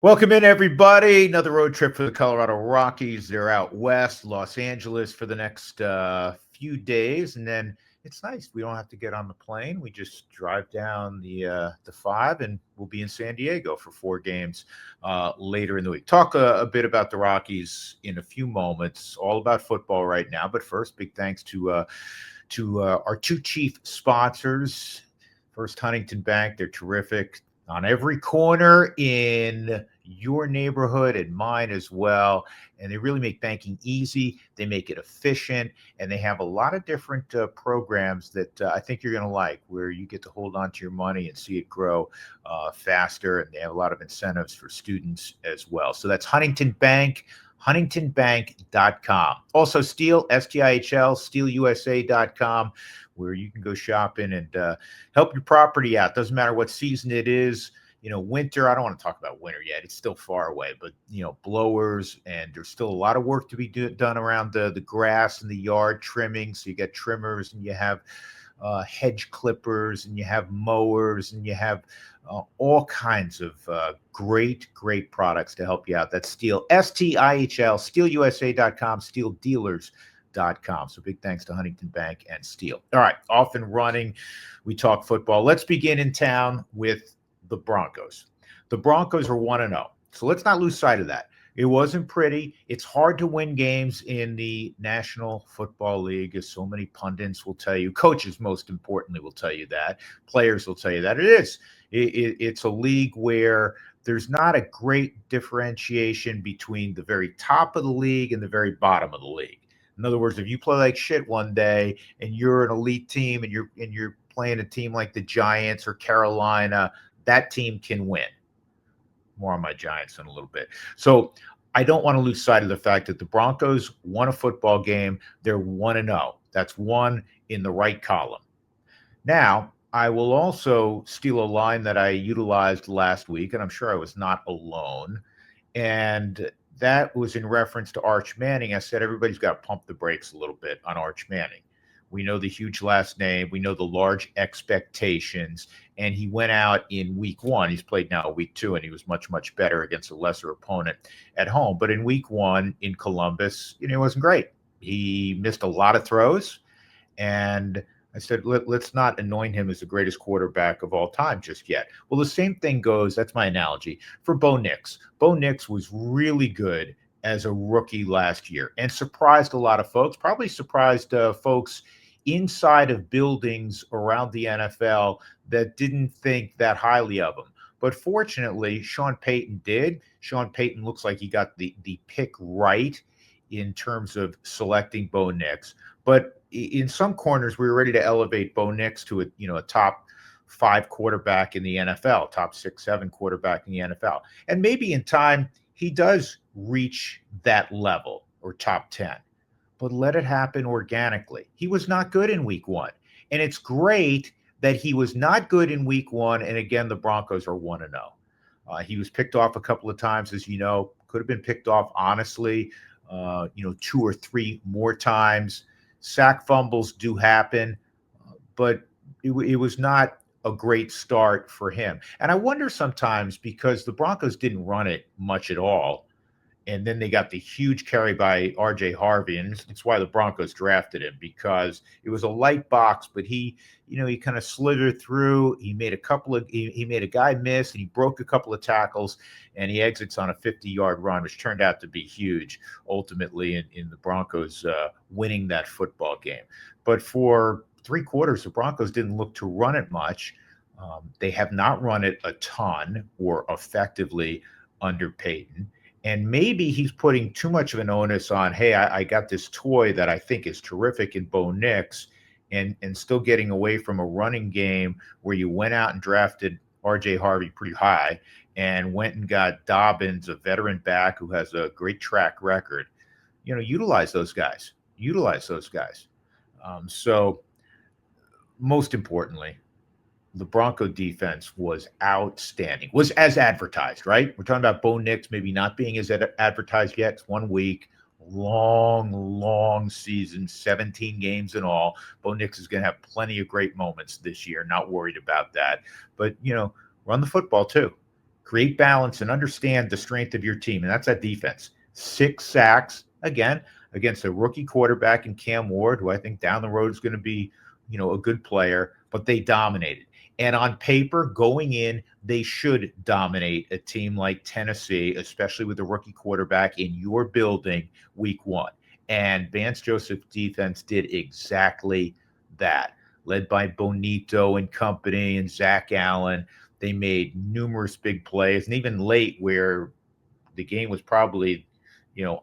Welcome in, everybody. Another road trip for the Colorado Rockies. They're out west, Los Angeles, for the next few days, and then it's nice. We don't have to get on the plane. We just drive down the five, and we'll be in San Diego for 4 games later in the week. Talk a bit about the Rockies in a few moments. All about football right now, but first, big thanks to our two chief sponsors. First, Huntington Bank. They're terrific on every corner in your neighborhood and mine as well. And they really make banking easy. They make it efficient. And they have a lot of different programs that I think you're going to like, where you get to hold on to your money and see it grow faster. And they have a lot of incentives for students as well. So that's Huntington Bank. HuntingtonBank.com. Also, Steel, STIHL, SteelUSA.com, where you can go shopping and help your property out. Doesn't matter what season it is. Winter, I don't want to talk about winter yet. It's still far away, but, blowers, and there's still a lot of work to be done around the grass and the yard trimming. So you get trimmers, and you have hedge clippers, and you have mowers, and you have all kinds of great products to help you out. That's Steel, STIHL, SteelUSA.com, SteelDealers.com. So big thanks to Huntington Bank and Steel. All right, off and running. We talk football. Let's begin in town with the Broncos. The Broncos are 1-0. So let's not lose sight of that. It wasn't pretty. It's hard to win games in the National Football League, as so many pundits will tell you. Coaches, most importantly, will tell you that. Players will tell you that. It is. It's a league where there's not a great differentiation between the very top of the league and the very bottom of the league. In other words, if you play like shit one day and you're an elite team and you're playing a team like the Giants or Carolina, that team can win. More on my Giants in a little bit. So I don't want to lose sight of the fact that the Broncos won a football game. They're 1-0. That's one in the right column. Now, I will also steal a line that I utilized last week, and I'm sure I was not alone. And that was in reference to Arch Manning. I said everybody's got to pump the brakes a little bit on Arch Manning. We know the huge last name. We know the large expectations. And he went out in week one. He's played now week two, and he was much better against a lesser opponent at home. But in week one in Columbus, it wasn't great. He missed a lot of throws. And I said, let's not anoint him as the greatest quarterback of all time just yet. Well, the same thing goes, that's my analogy, for Bo Nix. Bo Nix was really good as a rookie last year and surprised a lot of folks, probably surprised folks inside of buildings around the NFL that didn't think that highly of him. But fortunately, Sean Payton did. Sean Payton looks like he got the pick right in terms of selecting Bo Nix. But in some corners, we were ready to elevate Bo Nix to a top 5 quarterback in the NFL, top 6, 7 quarterback in the NFL. And maybe in time, he does reach that level or top 10. But let it happen organically. He was not good in week one. And it's great that he was not good in week one. And again, the Broncos are 1-0. He was picked off a couple of times, as you know, could have been picked off, honestly, 2 or 3 more times. Sack fumbles do happen, but it was not a great start for him. And I wonder sometimes, because the Broncos didn't run it much at all, and then they got the huge carry by R.J. Harvey, and it's why the Broncos drafted him, because it was a light box, but he kind of slithered through. He made he made a guy miss, and he broke a couple of tackles, and he exits on a 50-yard run, which turned out to be huge ultimately in the Broncos winning that football game. But for 3 quarters, the Broncos didn't look to run it much. They have not run it a ton or effectively under Payton. And maybe he's putting too much of an onus on, hey, I got this toy that I think is terrific in Bo Nix, and still getting away from a running game where you went out and drafted R.J. Harvey pretty high and went and got Dobbins, a veteran back who has a great track record. Utilize those guys. So most importantly, the Bronco defense was outstanding, was as advertised, right? We're talking about Bo Nix maybe not being as advertised yet. It's 1 week, long season, 17 games in all. Bo Nix is going to have plenty of great moments this year. Not worried about that. But, run the football too. create balance, and understand the strength of your team. And that's that defense. 6 sacks, again, against a rookie quarterback in Cam Ward, who I think down the road is going to be, a good player, but they dominated. And on paper, going in, they should dominate a team like Tennessee, especially with a rookie quarterback in your building week 1. And Vance Joseph's defense did exactly that. Led by Bonito and company and Zach Allen, they made numerous big plays, and even late where the game was probably,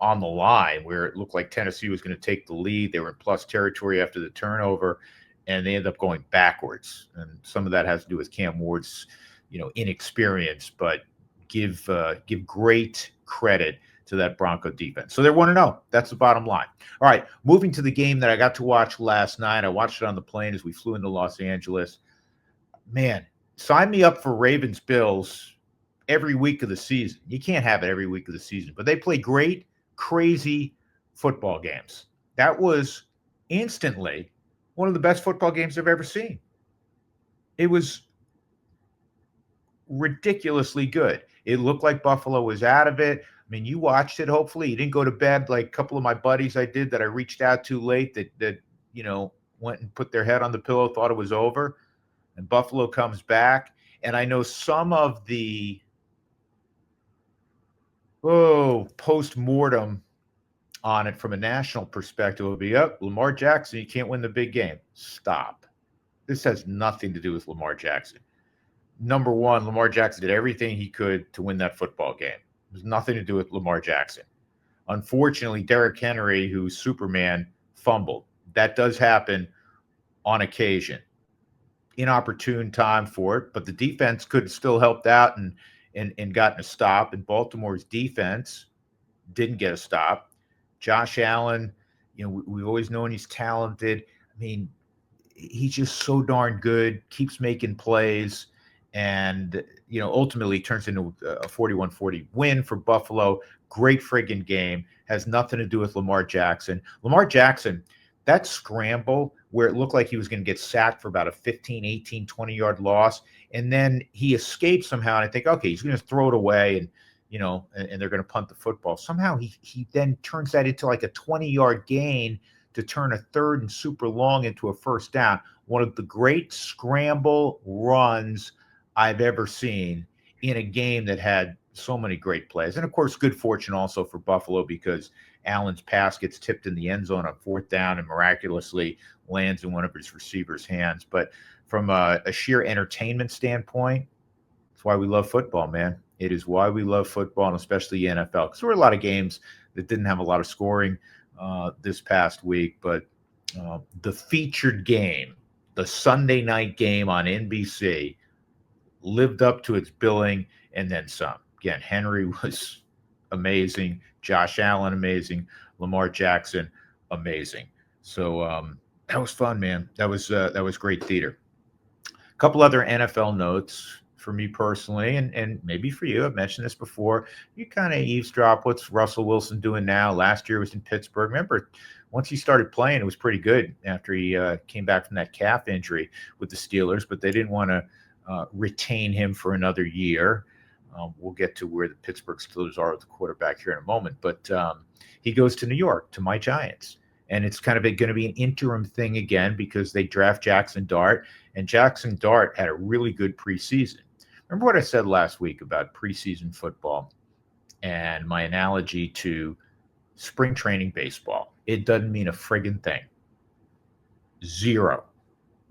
on the line, where it looked like Tennessee was going to take the lead. They were in plus territory after the turnover, and they ended up going backwards. And some of that has to do with Cam Ward's, inexperience, but give great credit to that Bronco defense. So they're 1-0. That's the bottom line. All right, moving to the game that I got to watch last night. I watched it on the plane as we flew into Los Angeles. Man, sign me up for Ravens-Bills every week of the season. You can't have it every week of the season, but they play great, crazy football games. That was instantly one of the best football games I've ever seen. It was ridiculously good. It looked like Buffalo was out of it. I mean, you watched it, hopefully. You didn't go to bed like a couple of my buddies I did that I reached out to late that went and put their head on the pillow, thought it was over. And Buffalo comes back. And I know some of the post-mortem on it from a national perspective will be, Lamar Jackson, you can't win the big game. Stop. This has nothing to do with Lamar Jackson. Number one, Lamar Jackson did everything he could to win that football game. There's nothing to do with Lamar Jackson. Unfortunately, Derrick Henry, who's Superman, fumbled. That does happen on occasion. Inopportune time for it, but the defense could have still helped out and gotten a stop. And Baltimore's defense didn't get a stop. Josh Allen, we've always known he's talented. I mean, he's just so darn good, keeps making plays, and, ultimately turns into a 41-40 win for Buffalo. Great friggin' game. Has nothing to do with Lamar Jackson. Lamar Jackson, that scramble where it looked like he was going to get sacked for about a 15, 18, 20-yard loss, and then he escaped somehow, and I think, okay, he's going to throw it away, and and they're going to punt the football. Somehow he then turns that into like a 20-yard gain to turn a third and super long into a first down. One of the great scramble runs I've ever seen in a game that had so many great plays. And, of course, good fortune also for Buffalo because Allen's pass gets tipped in the end zone on 4th down and miraculously lands in one of his receivers' hands. But from a sheer entertainment standpoint, that's why we love football, man. It is why we love football, and especially the NFL. Because there were a lot of games that didn't have a lot of scoring this past week. But the featured game, the Sunday night game on NBC, lived up to its billing and then some. Again, Henry was amazing. Josh Allen, amazing. Lamar Jackson, amazing. So that was fun, man. That was great theater. A couple other NFL notes for me personally, and maybe for you. I've mentioned this before. You kind of eavesdrop. What's Russell Wilson doing now? Last year was in Pittsburgh. Remember, once he started playing, it was pretty good after he came back from that calf injury with the Steelers, but they didn't want to retain him for another year. We'll get to where the Pittsburgh Steelers are with the quarterback here in a moment. But he goes to New York, to my Giants. And it's kind of going to be an interim thing again because they draft Jackson Dart. And Jackson Dart had a really good preseason. Remember what I said last week about preseason football and my analogy to spring training baseball? It doesn't mean a friggin' thing. 0.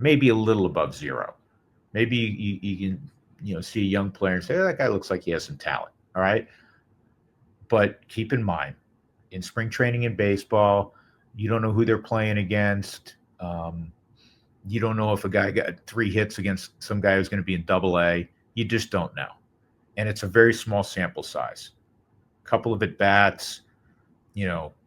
Maybe a little above 0. Maybe you can see a young player and say, that guy looks like he has some talent. All right. But keep in mind, in spring training in baseball, you don't know who they're playing against. You don't know if a guy got 3 hits against some guy who's going to be in Double-A. You just don't know. And it's a very small sample size. A couple of at-bats,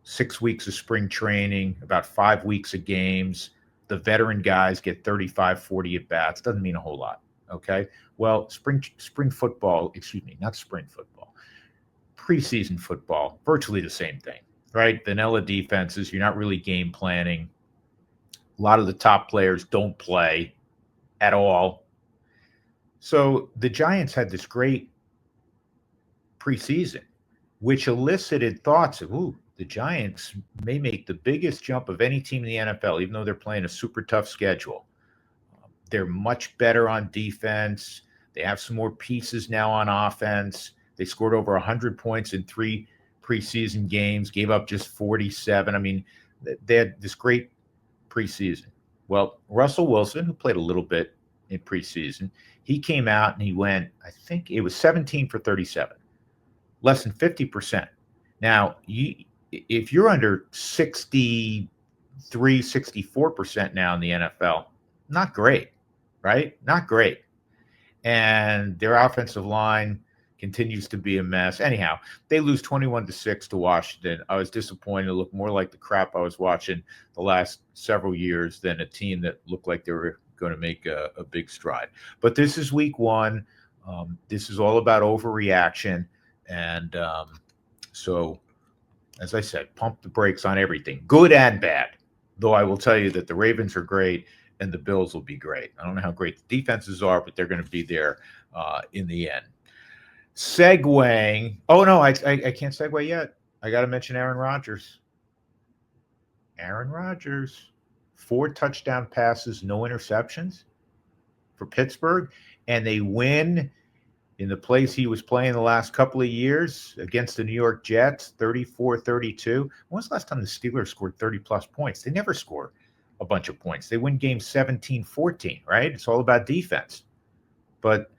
6 weeks of spring training, about 5 weeks of games. The veteran guys get 35, 40 at-bats. Doesn't mean a whole lot, okay? Well, spring football, not spring football, preseason football, virtually the same thing, right? Vanilla defenses, you're not really game planning. A lot of the top players don't play at all. So the Giants had this great preseason, which elicited thoughts of, ooh, the Giants may make the biggest jump of any team in the NFL, even though they're playing a super tough schedule. They're much better on defense. They have some more pieces now on offense. They scored over 100 points in 3 preseason games, gave up just 47. I mean, they had this great preseason. Well, Russell Wilson, who played a little bit in preseason, he came out and he went, I think it was 17 for 37, less than 50%. Now, if you're under 63, 64% now in the NFL, not great, right? Not great. And their offensive line continues to be a mess. Anyhow, they lose 21-6 to Washington. I was disappointed. It looked more like the crap I was watching the last several years than a team that looked like they were going to make a big stride. But this is week 1. This is all about overreaction. And so, as I said, pump the brakes on everything, good and bad. Though I will tell you that the Ravens are great and the Bills will be great. I don't know how great the defenses are, but they're going to be there in the end. Segueing. Oh, no, I can't segue yet. I got to mention Aaron Rodgers. Aaron Rodgers. 4 touchdown passes, no interceptions for Pittsburgh. And they win in the place he was playing the last couple of years against the New York Jets, 34-32. When was the last time the Steelers scored 30-plus points? They never score a bunch of points. They win games 17-14, right? It's all about defense. But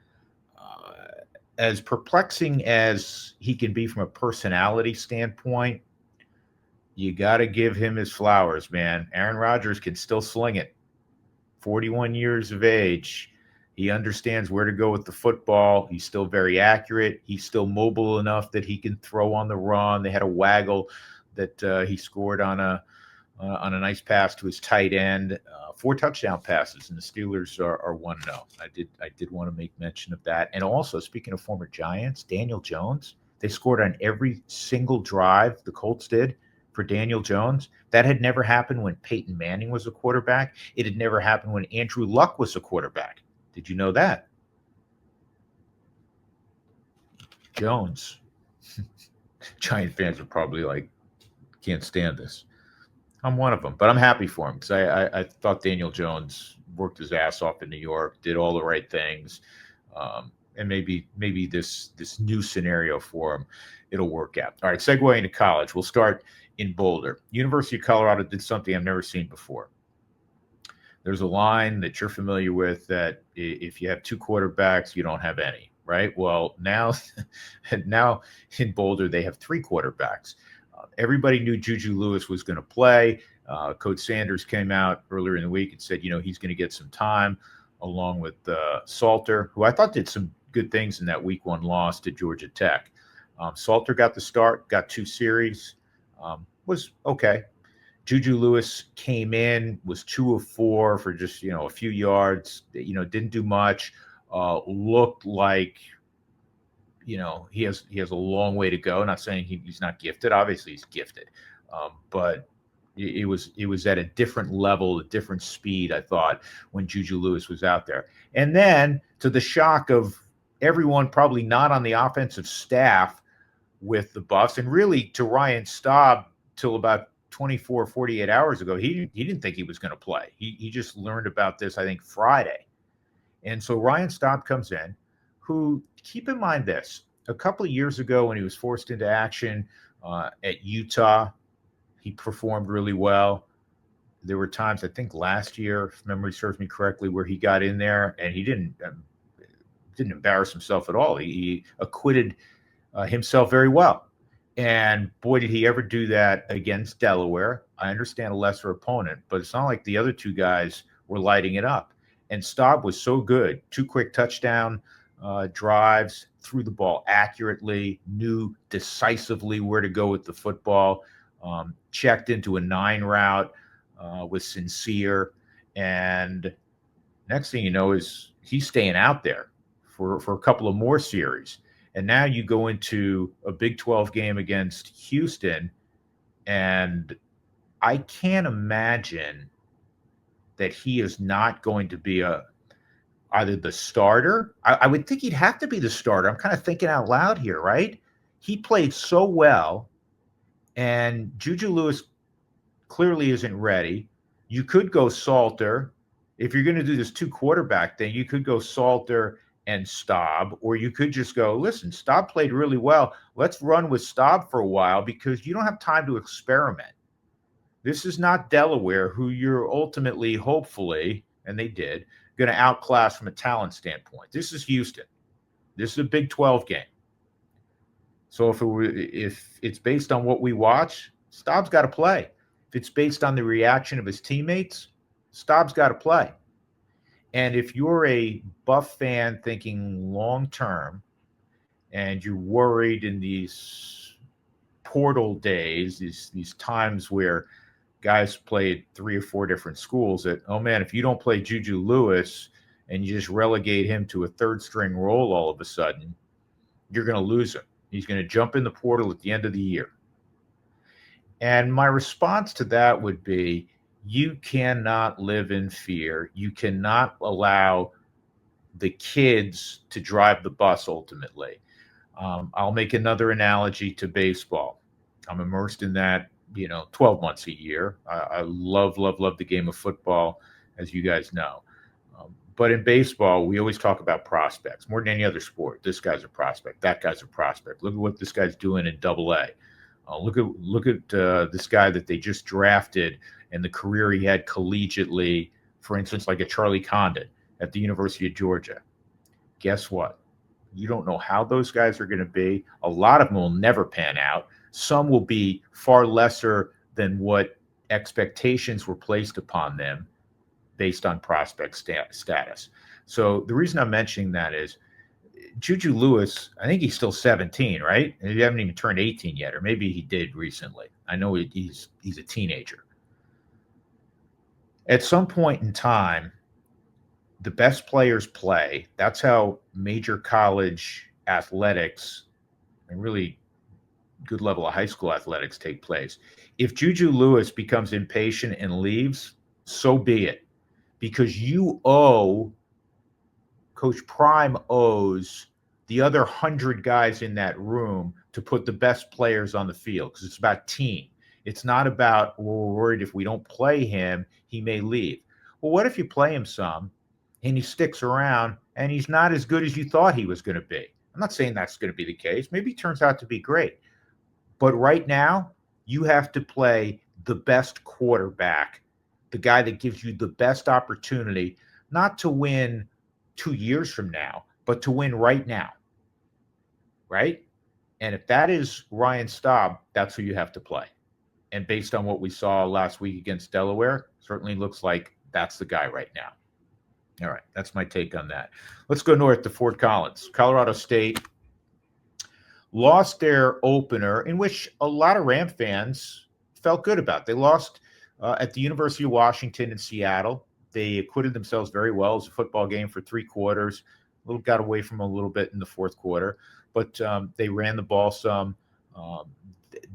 as perplexing as he can be from a personality standpoint, you got to give him his flowers, man. Aaron Rodgers can still sling it. 41 years of age. He understands where to go with the football. He's still very accurate. He's still mobile enough that he can throw on the run. They had a waggle that he scored on a nice pass to his tight end. 4 touchdown passes, and the Steelers are 1-0. I did want to make mention of that. And also, speaking of former Giants, Daniel Jones, they scored on every single drive the Colts did for Daniel Jones. That had never happened when Peyton Manning was a quarterback. It had never happened when Andrew Luck was a quarterback. Did you know that? Jones. Giant fans are probably like, can't stand this. I'm one of them, but I'm happy for him because I thought Daniel Jones worked his ass off in New York, did all the right things, and maybe this new scenario for him, it'll work out. All right, segue into college. We'll start in Boulder. University of Colorado did something I've never seen before. There's a line that you're familiar with that if you have 2 quarterbacks, you don't have any, right? Well, now in Boulder, they have 3 quarterbacks. Everybody knew Juju Lewis was going to play. Coach Sanders came out earlier in the week and said, he's going to get some time along with Salter, who I thought did some good things in that week 1 loss to Georgia Tech. Salter got the start, got 2 series, was okay. Juju Lewis came in, was 2 of 4 for just, a few yards, didn't do much, looked like, he has a long way to go. Not saying he's not gifted. Obviously he's gifted. But it was at a different level, a different speed, I thought, when Juju Lewis was out there. And then, to the shock of everyone probably not on the offensive staff with the Buffs, and really to Ryan Staub till about 24, 48 hours ago, he didn't think he was going to play. He just learned about this, I think, Friday. And so Ryan Staub comes in, who, keep in mind this, a couple of years ago when he was forced into action at Utah, he performed really well. There were times, I think last year, if memory serves me correctly, where he got in there and he didn't embarrass himself at all. He acquitted himself very well. And boy, did he ever do that against Delaware. I understand a lesser opponent, but it's not like the other 2 guys were lighting it up. And Staub was so good. 2 quick touchdown drives, threw the ball accurately, knew decisively where to go with the football, checked into a 9 route, was sincere. And next thing you know is he's staying out there for a couple of more series. And now you go into a Big 12 game against Houston, and I can't imagine that he is not going to be either the starter. I would think he'd have to be the starter. I'm kind of thinking out loud here, right? He played so well, and Juju Lewis clearly isn't ready. You could go Salter. If you're going to do this two quarterback thing, you could go Salter and Staub, or you could just go, listen, Staub played really well. Let's run with Staub for a while because you don't have time to experiment. This is not Delaware, who you're ultimately, hopefully, and they did, going to outclass from a talent standpoint. This is Houston. This is a Big 12 game. So if it's based on what we watch, Staub's got to play. If it's based on the reaction of his teammates, Staub's got to play. And if you're a Buff fan thinking long term and you're worried in these portal days, these times where guys played 3 or 4 different schools, that, oh man, if you don't play Juju Lewis and you just relegate him to a third string role all of a sudden, you're going to lose him. He's going to jump in the portal at the end of the year. And my response to that would be, you cannot live in fear. You cannot allow the kids to drive the bus ultimately. I'll make another analogy to baseball. I'm immersed in that, 12 months a year. I love the game of football, as you guys know. But in baseball, we always talk about prospects more than any other sport. This guy's a prospect. That guy's a prospect. Look at what this guy's doing in Double-A. Look at this guy that they just drafted and the career he had collegiately, for instance, like a Charlie Condon at the University of Georgia. Guess what? You don't know how those guys are going to be. A lot of them will never pan out. Some will be far lesser than what expectations were placed upon them based on prospect status. So the reason I'm mentioning that is Juju Lewis, I think he's still 17, right? And he haven't even turned 18 yet, or maybe he did recently. I know he's a teenager. At some point in time, the best players play. That's how major college athletics and really good level of high school athletics take place. If Juju Lewis becomes impatient and leaves, so be it. Because Coach Prime owes the other 100 guys in that room to put the best players on the field, because it's about team. It's not about, well, we're worried if we don't play him, he may leave. Well, what if you play him some and he sticks around and he's not as good as you thought he was going to be? I'm not saying that's going to be the case. Maybe he turns out to be great. But right now, you have to play the best quarterback, the guy that gives you the best opportunity, not to win 2 years from now, but to win right now. Right? And if that is Ryan Staub, that's who you have to play. And based on what we saw last week against Delaware, certainly looks like that's the guy right now. All right, that's my take on that. Let's go north to Fort Collins. Colorado State lost their opener, in which a lot of Ram fans felt good about. They lost at the University of Washington in Seattle. They acquitted themselves very well. It was a football game for 3 quarters. Got away from a little bit in the 4th quarter, but they ran the ball some.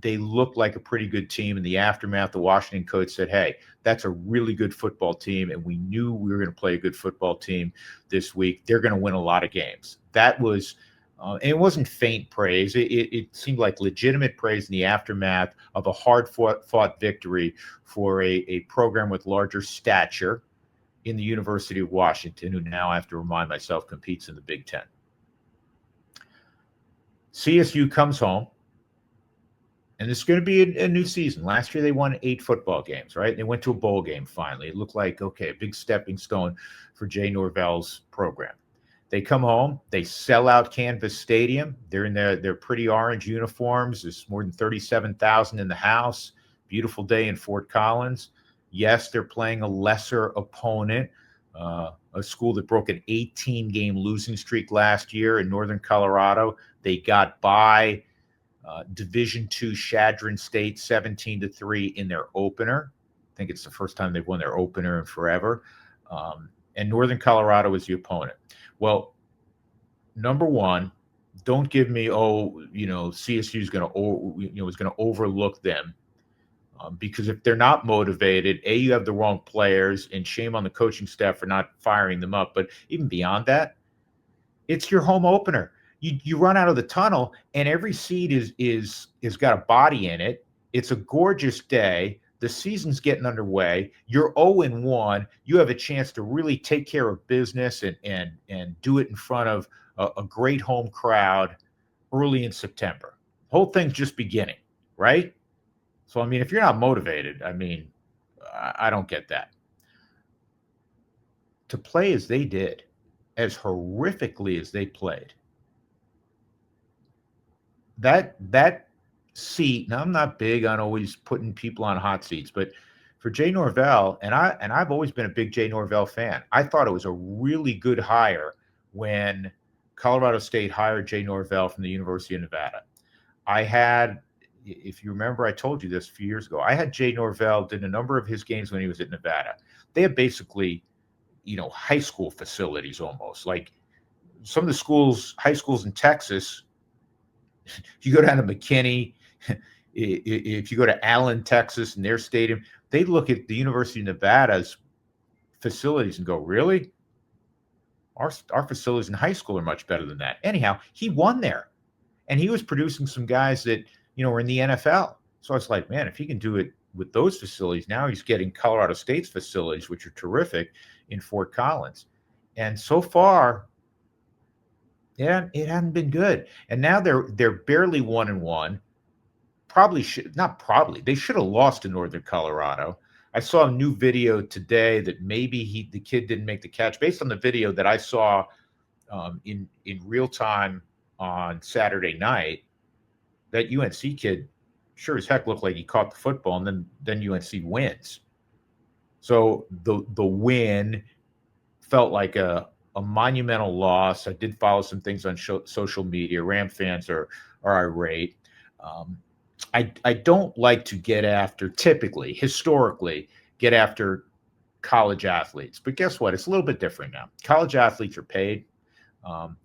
They looked like a pretty good team. In the aftermath, the Washington coach said, hey, that's a really good football team, and we knew we were going to play a good football team this week. They're going to win a lot of games. That was and it wasn't faint praise. It seemed like legitimate praise in the aftermath of a hard-fought victory for a program with larger stature in the University of Washington, who now, I have to remind myself, competes in the Big Ten. CSU comes home, and it's going to be a new season. Last year, they won 8 football games, right? They went to a bowl game finally. It looked like, okay, a big stepping stone for Jay Norvell's program. They come home. They sell out Canvas Stadium. They're in their pretty orange uniforms. There's more than 37,000 in the house. Beautiful day in Fort Collins. Yes, they're playing a lesser opponent, a school that broke an 18-game losing streak last year in Northern Colorado. They got by Division II Chadron State 17-3 in their opener. I think it's the first time they've won their opener in forever. And Northern Colorado is the opponent. Well, number one, don't give me, CSU is going to overlook them. Because if they're not motivated, you have the wrong players, and shame on the coaching staff for not firing them up. But even beyond that, it's your home opener. you run out of the tunnel, and every seat is got a body in it. It's a gorgeous day. The season's getting underway. You're 0-1. You have a chance to really take care of business and do it in front of a great home crowd early in September. The whole thing's just beginning, right? So, I mean, if you're not motivated, I mean, I don't get that. To play as they did, as horrifically as they played, that seat. Now, I'm not big on always putting people on hot seats, but for Jay Norvell, and I've always been a big Jay Norvell fan. I thought it was a really good hire when Colorado State hired Jay Norvell from the University of Nevada. I had, if you remember, I told you this a few years ago. I had Jay Norvell, did a number of his games when he was at Nevada. They have basically, high school facilities almost. Like some of the schools, high schools in Texas, you go down to McKinney, if you go to Allen, Texas, and their stadium, they look at the University of Nevada's facilities and go, really? Our facilities in high school are much better than that. Anyhow, he won there. And he was producing some guys that, were in the NFL. So I was like, man, if he can do it with those facilities, now he's getting Colorado State's facilities, which are terrific, in Fort Collins. And so far, yeah, it hadn't been good. And now they're barely 1-1. They should have lost to Northern Colorado. I saw a new video today that maybe the kid didn't make the catch. Based on the video that I saw in real time on Saturday night, that UNC kid sure as heck looked like he caught the football, and then UNC wins. So the win felt like a monumental loss. I did follow some things on social media. Ram fans are irate. I don't like to historically get after college athletes, but guess what? It's a little bit different now. College athletes are paid.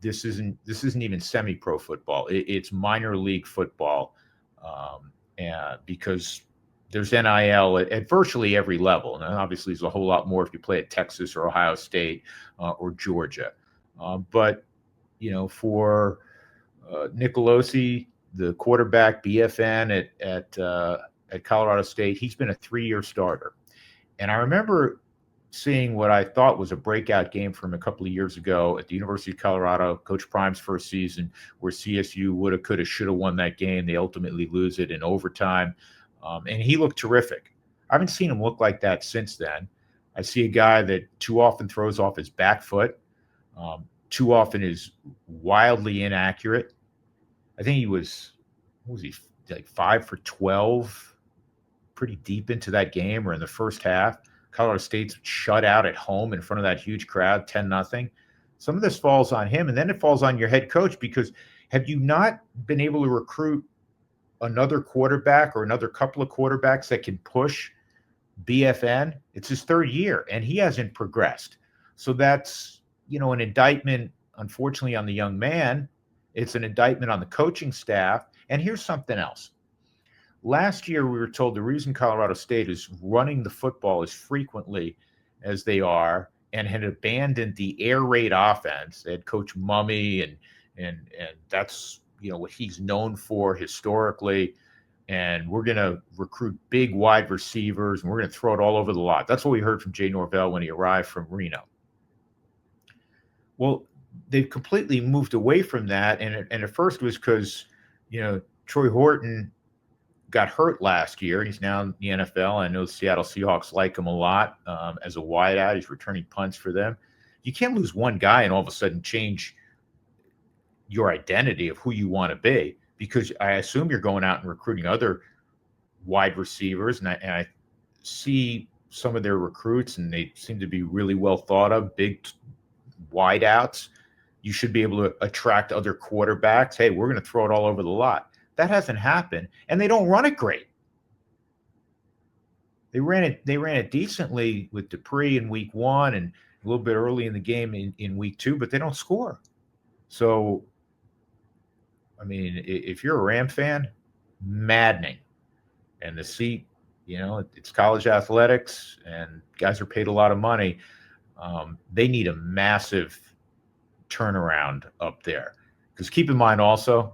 This isn't even semi-pro football. It's minor league football, and because there's NIL at virtually every level. And obviously, there's a whole lot more if you play at Texas or Ohio State or Georgia. But for Nicolosi, the quarterback, BFN at Colorado State, he's been a 3-year starter. And I remember seeing what I thought was a breakout game from a couple of years ago at the University of Colorado, Coach Prime's first season, where CSU woulda, coulda, shoulda won that game. They ultimately lose it in overtime. And he looked terrific. I haven't seen him look like that since then. I see a guy that too often throws off his back foot, too often is wildly inaccurate. I think he was, like 5 for 12 pretty deep into that game or in the first half. Colorado State's shut out at home in front of that huge crowd, 10-0. Some of this falls on him, and then it falls on your head coach, because have you not been able to recruit another quarterback or another couple of quarterbacks that can push BFN? It's his third year, and he hasn't progressed. So that's, an indictment, unfortunately, on the young man. It's an indictment on the coaching staff. And here's something else. Last year, we were told the reason Colorado State is running the football as frequently as they are and had abandoned the air raid offense. They had Coach Mummy, and that's what he's known for historically. And we're going to recruit big wide receivers, and we're going to throw it all over the lot. That's what we heard from Jay Norvell when he arrived from Reno. Well, they've completely moved away from that, and at first it was because Troy Horton got hurt last year. He's now in the NFL. I know the Seattle Seahawks like him a lot as a wideout. He's returning punts for them. You can't lose one guy and all of a sudden change your identity of who you want to be, because I assume you're going out and recruiting other wide receivers. And I see some of their recruits, and they seem to be really well thought of, big wideouts. You should be able to attract other quarterbacks. Hey, we're going to throw it all over the lot. That hasn't happened, and they don't run it great. They ran it decently with Dupree in week 1 and a little bit early in the game in week 2, but they don't score. So, I mean, if you're a Ram fan, maddening. And the seat, it's college athletics, and guys are paid a lot of money. They need a massive turnaround up there, Because keep in mind also,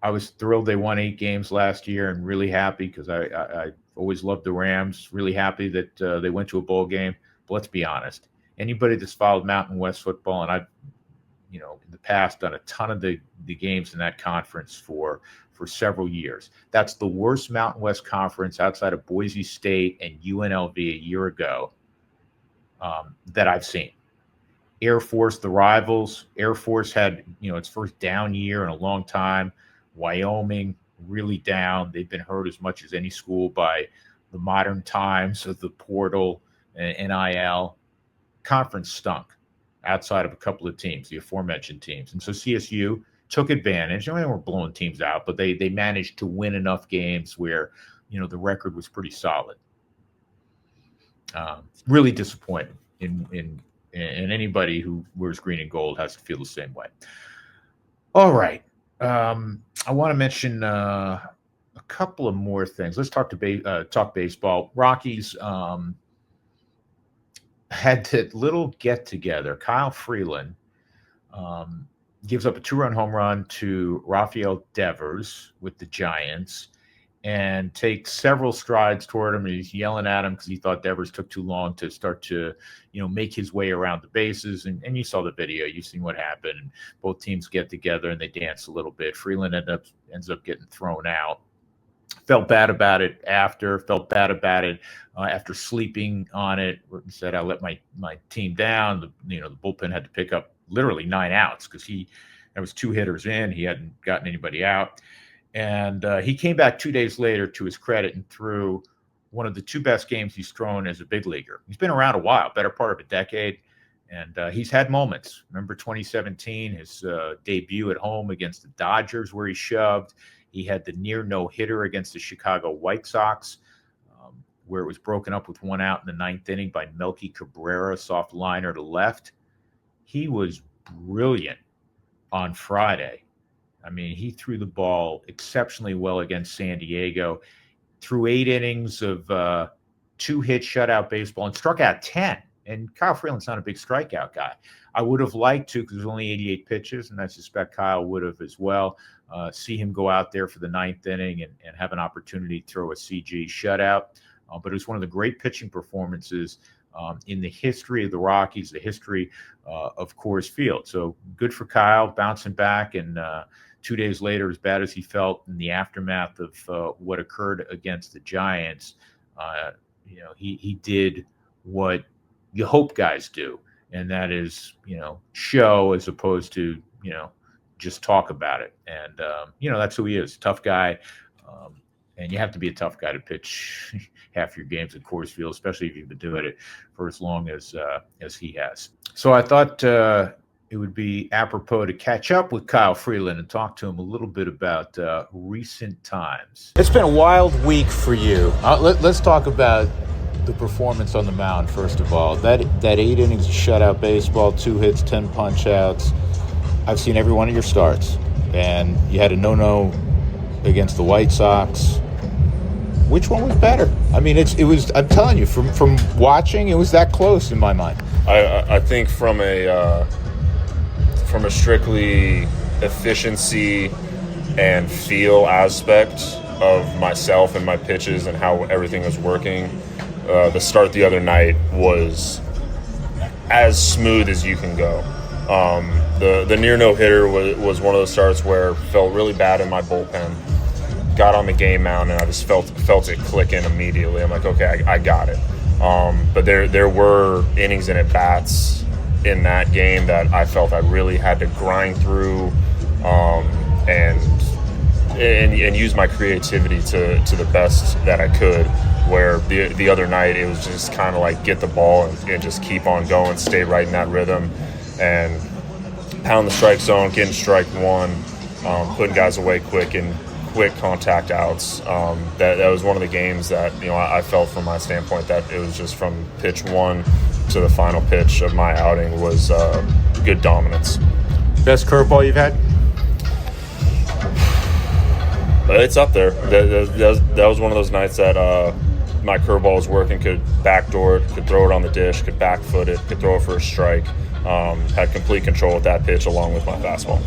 I was thrilled they won 8 games last year and really happy because I always loved the Rams. Really happy that they went to a bowl game. But let's be honest. Anybody that's followed Mountain West football, and I've, in the past done a ton of the games in that conference for several years. That's the worst Mountain West conference outside of Boise State and UNLV a year ago that I've seen. Air Force, the rivals. Air Force had, its first down year in a long time. Wyoming, really down. They've been hurt as much as any school by the modern times of the portal and NIL. Conference stunk outside of a couple of teams, the aforementioned teams. And so CSU took advantage. They weren't blowing teams out, but they managed to win enough games where, the record was pretty solid. Really disappointing in anybody who wears green and gold has to feel the same way. All right. I want to mention a couple of more things. Let's talk baseball. Rockies had that little get-together. Kyle Freeland gives up a 2-run home run to Rafael Devers with the Giants and takes several strides toward him. He's yelling at him because he thought Devers took too long to start to, make his way around the bases. And you saw the video. You've seen what happened. And both teams get together and they dance a little bit. Freeland ends up getting thrown out. Felt bad about it after. Felt bad about it after sleeping on it. Said, I let my team down. The bullpen had to pick up literally 9 outs because there was 2 hitters in. He hadn't gotten anybody out. And he came back 2 days later, to his credit, and threw one of the 2 best games he's thrown as a big leaguer. He's been around a while, better part of a decade, and he's had moments. Remember 2017, his debut at home against the Dodgers where he shoved. He had the near no-hitter against the Chicago White Sox where it was broken up with 1 out in the 9th inning by Melky Cabrera, soft liner to left. He was brilliant on Friday. I mean, he threw the ball exceptionally well against San Diego, threw 8 innings of 2-hit shutout baseball and struck out 10. And Kyle Freeland's not a big strikeout guy. I would have liked to, because there's only 88 pitches, and I suspect Kyle would have as well, see him go out there for the 9th inning and have an opportunity to throw a CG shutout. But it was one of the great pitching performances in the history of the Rockies, the history of Coors Field. So good for Kyle, bouncing back, and 2 days later, as bad as he felt in the aftermath of what occurred against the Giants, he did what you hope guys do, and that is, show as opposed to, just talk about it. And, that's who he is, tough guy. And you have to be a tough guy to pitch half your games at Coors Field, especially if you've been doing it for as long as he has. So I thought it would be apropos to catch up with Kyle Freeland and talk to him a little bit about recent times. It's been a wild week for you. Let's talk about the performance on the mound, first of all. That 8 innings of shutout baseball, 2 hits, 10 punch-outs. I've seen every one of your starts. And you had a no-no against the White Sox. Which one was better? I mean, it was. I'm telling you, from watching, it was that close in my mind. I think from a strictly efficiency and feel aspect of myself and my pitches and how everything was working, the start the other night was as smooth as you can go. The near no-hitter was one of those starts where it felt really bad in my bullpen. Got on the game mound and I just felt it clicking immediately. I'm like, okay, I got it. But there were innings and at-bats in that game that I felt I really had to grind through and use my creativity to the best that I could. Where the other night it was just kind of like get the ball and just keep on going, stay right in that rhythm, and pound the strike zone, getting strike 1, putting guys away quick contact outs. That was one of the games that I felt from my standpoint that it was just from pitch 1 to the final pitch of my outing was good dominance. Best curveball you've had? It's up there. That was one of those nights that my curveball was working, could backdoor it, could throw it on the dish, could back foot it, could throw it for a strike. Had complete control of that pitch along with my fastball.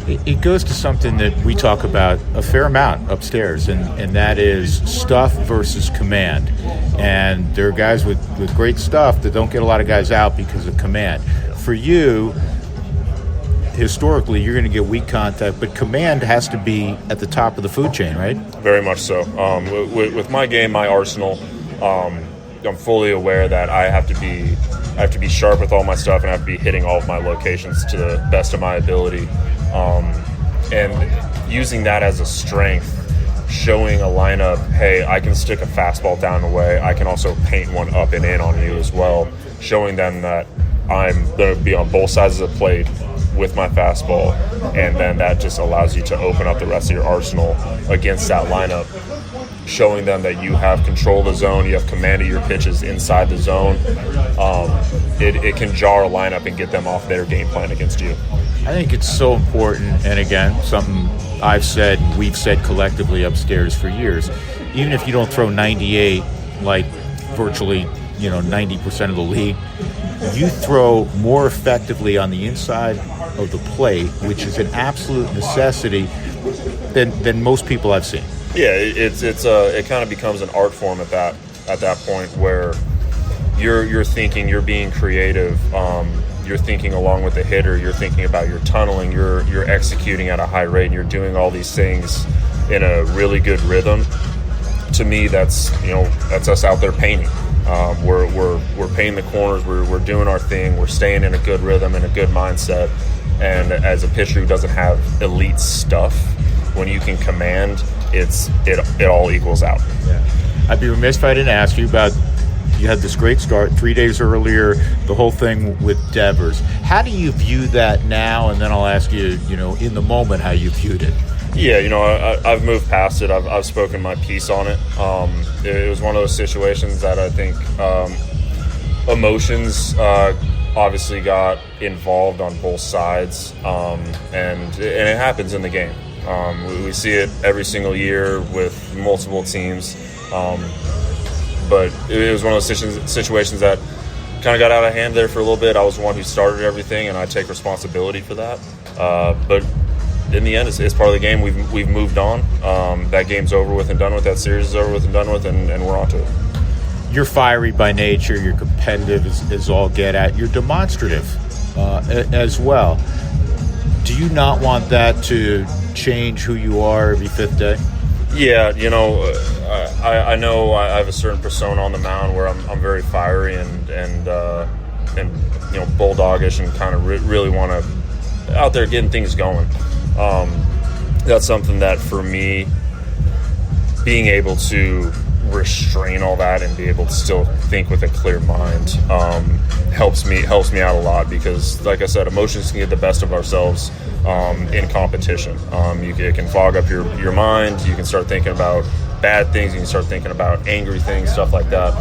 it goes to something that we talk about a fair amount upstairs, and that is stuff versus command. And there are guys with great stuff that don't get a lot of guys out because of command. For you, historically, you're going to get weak contact, but command has to be at the top of the food chain, right? Very much so. With my game, my arsenal, I'm fully aware that I have to be sharp with all my stuff, and I have to be hitting all of my locations to the best of my ability. And using that as a strength, showing a lineup, hey, I can stick a fastball down the way. I can also paint one up and in on you as well, showing them that I'm going to be on both sides of the plate with my fastball, and then that just allows you to open up the rest of your arsenal against that lineup, showing them that you have control of the zone, you have command of your pitches inside the zone. It can jar a lineup and get them off their game plan against you. I think it's so important, and again, something I've said, we've said collectively upstairs for years, even if you don't throw 98 like virtually 90% of the league, you throw more effectively on the inside of the plate, which is an absolute necessity than most people I've seen. Yeah, it kind of becomes an art form at that point where you're thinking, you're being creative, you're thinking along with the hitter, you're thinking about your tunneling, you're executing at a high rate, and you're doing all these things in a really good rhythm. To me, that's us out there painting. We're painting the corners, we're doing our thing, we're staying in a good rhythm and a good mindset. And as a pitcher who doesn't have elite stuff, when you can command, it all equals out. Yeah. I'd be remiss if I didn't ask you about, you had this great start 3 days earlier, the whole thing with Devers. How do you view that now? And then I'll ask you, in the moment, how you viewed it. Yeah, I've moved past it. I've spoken my piece on it. It was one of those situations that I think emotions obviously got involved on both sides, and it happens in the game. We see it every single year with multiple teams, but it was one of those situations that kind of got out of hand there for a little bit. I was the one who started everything, and I take responsibility for that. But in the end, it's part of the game. We've moved on. That game's over with and done with. That series is over with and done with, and we're on to it. You're fiery by nature. You're competitive as all get at. You're demonstrative as well. Do you not want that to change who you are every fifth day? Yeah, I know I have a certain persona on the mound where I'm very fiery and bulldogish and kind of really want to out there getting things going. That's something that for me, being able to restrain all that and be able to still think with a clear mind helps me out a lot, because like I said, emotions can get the best of ourselves in competition. It can fog up your mind. You can start thinking about bad things. You can start thinking about angry things, stuff like that.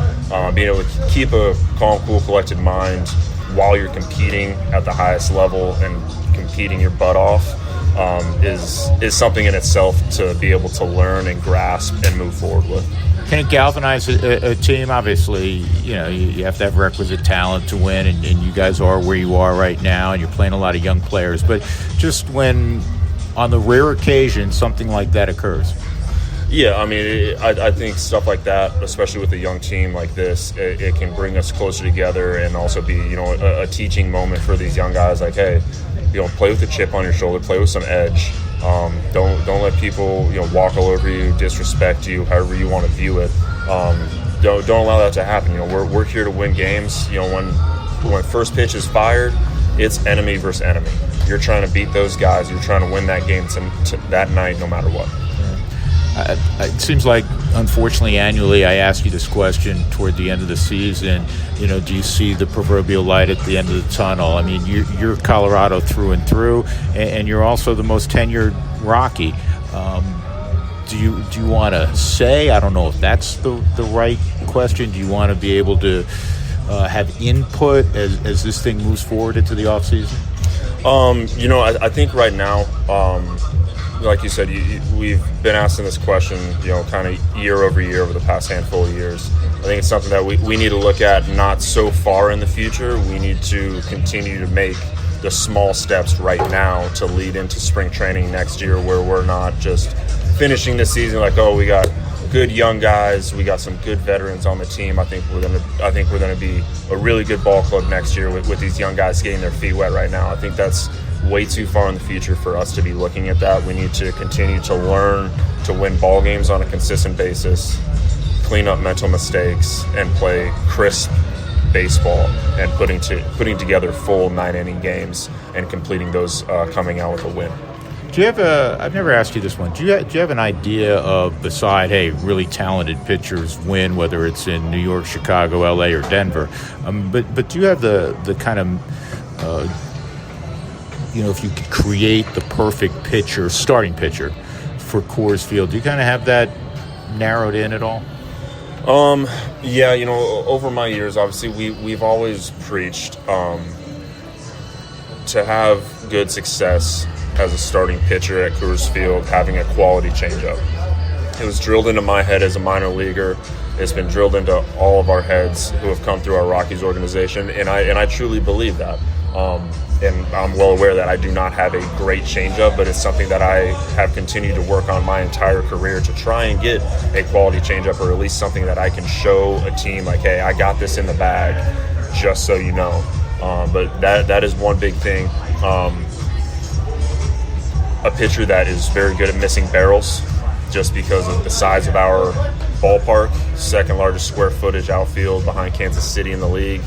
Being able to keep a calm, cool, collected mind while you're competing at the highest level and competing your butt off is something in itself to be able to learn and grasp and move forward with. Can it galvanize a team? Obviously, you have to have requisite talent to win, and you guys are where you are right now, and you're playing a lot of young players. But just when, on the rare occasion, something like that occurs. Yeah, I mean, I think stuff like that, especially with a young team like this, it can bring us closer together and also be, a teaching moment for these young guys. Like, hey, play with a chip on your shoulder, play with some edge. Don't let people walk all over you, disrespect you, however you want to view it. Don't allow that to happen. We're here to win games. When first pitch is fired, it's enemy versus enemy. You're trying to beat those guys. You're trying to win that game to that night, no matter what. It seems like, unfortunately, annually I ask you this question toward the end of the season. Do you see the proverbial light at the end of the tunnel? I mean, you're Colorado through and through, and you're also the most tenured Rocky. Do you want to say? I don't know if that's the right question. Do you want to be able to have input as this thing moves forward into the offseason? I think right now, like you said, we've been asking this question, kind of year over year over the past handful of years. I think it's something that we need to look at not so far in the future. We need to continue to make the small steps right now to lead into spring training next year, where we're not just finishing the season like, oh, we got good young guys, we got some good veterans on the team. I think we're gonna be a really good ball club next year with these young guys getting their feet wet right now. I think that's way too far in the future for us to be looking at that. We need to continue to learn to win ball games on a consistent basis, clean up mental mistakes, and play crisp baseball, and putting together full 9-inning games and completing those coming out with a win. Do you have I've never asked you this one. Do you have an idea of, beside, hey, really talented pitchers win, whether it's in New York, Chicago, LA, or Denver, but do you have the kind of, if you could create the perfect pitcher, starting pitcher for Coors Field, do you kind of have that narrowed in at all? Yeah, over my years, obviously we've always preached to have good success as a starting pitcher at Coors Field, having a quality changeup. It was drilled into my head as a minor leaguer. It's been drilled into all of our heads who have come through our Rockies organization, and I truly believe that. And I'm well aware that I do not have a great changeup, but it's something that I have continued to work on my entire career to try and get a quality changeup, or at least something that I can show a team like, hey, I got this in the bag, just so you know. But that is one big thing. A pitcher that is very good at missing barrels, just because of the size of our ballpark, second largest square footage outfield behind Kansas City in the league.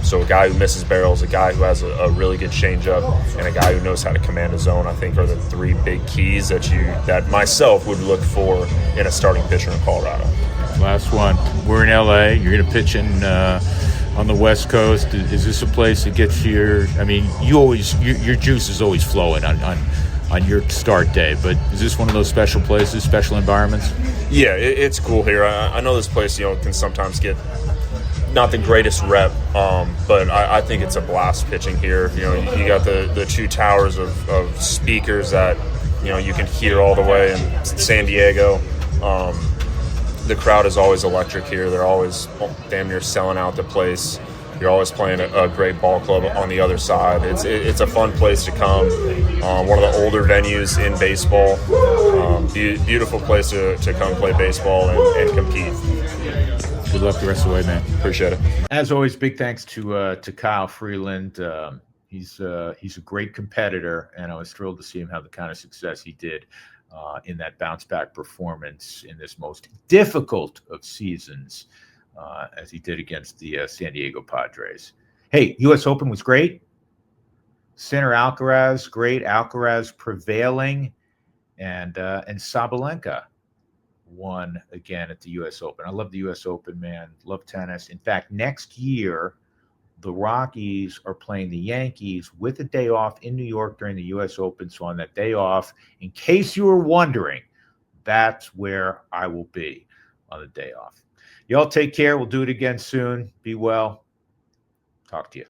So a guy who misses barrels, a guy who has a really good changeup, and a guy who knows how to command a zone, I think, are the three big keys that myself would look for in a starting pitcher in Colorado. Last one. We're in LA. You're going to pitch in on the West Coast. Is this a place that gets your juice is always flowing on your start day, but is this one of those special places, special environments? Yeah, it's cool here. I know this place, can sometimes get not the greatest rep, but I think it's a blast pitching here. You got the two towers of speakers that you can hear all the way in San Diego. The crowd is always electric here. They're always damn near selling out the place. You're always playing a great ball club on the other side. It's a fun place to come. One of the older venues in baseball. Beautiful place to come play baseball and compete. Good luck the rest of the way, man. Appreciate it. As always, big thanks to Kyle Freeland. He's a great competitor, and I was thrilled to see him have the kind of success he did in that bounce-back performance in this most difficult of seasons, as he did against the San Diego Padres. Hey, U.S. Open was great. Sinner Alcaraz, great. Alcaraz prevailing, and Sabalenka won again at the U.S. Open. I love the U.S. Open, man. Love tennis. In fact, next year, the Rockies are playing the Yankees with a day off in New York during the U.S. Open. So on that day off, in case you were wondering, that's where I will be on the day off. Y'all take care. We'll do it again soon. Be well. Talk to you.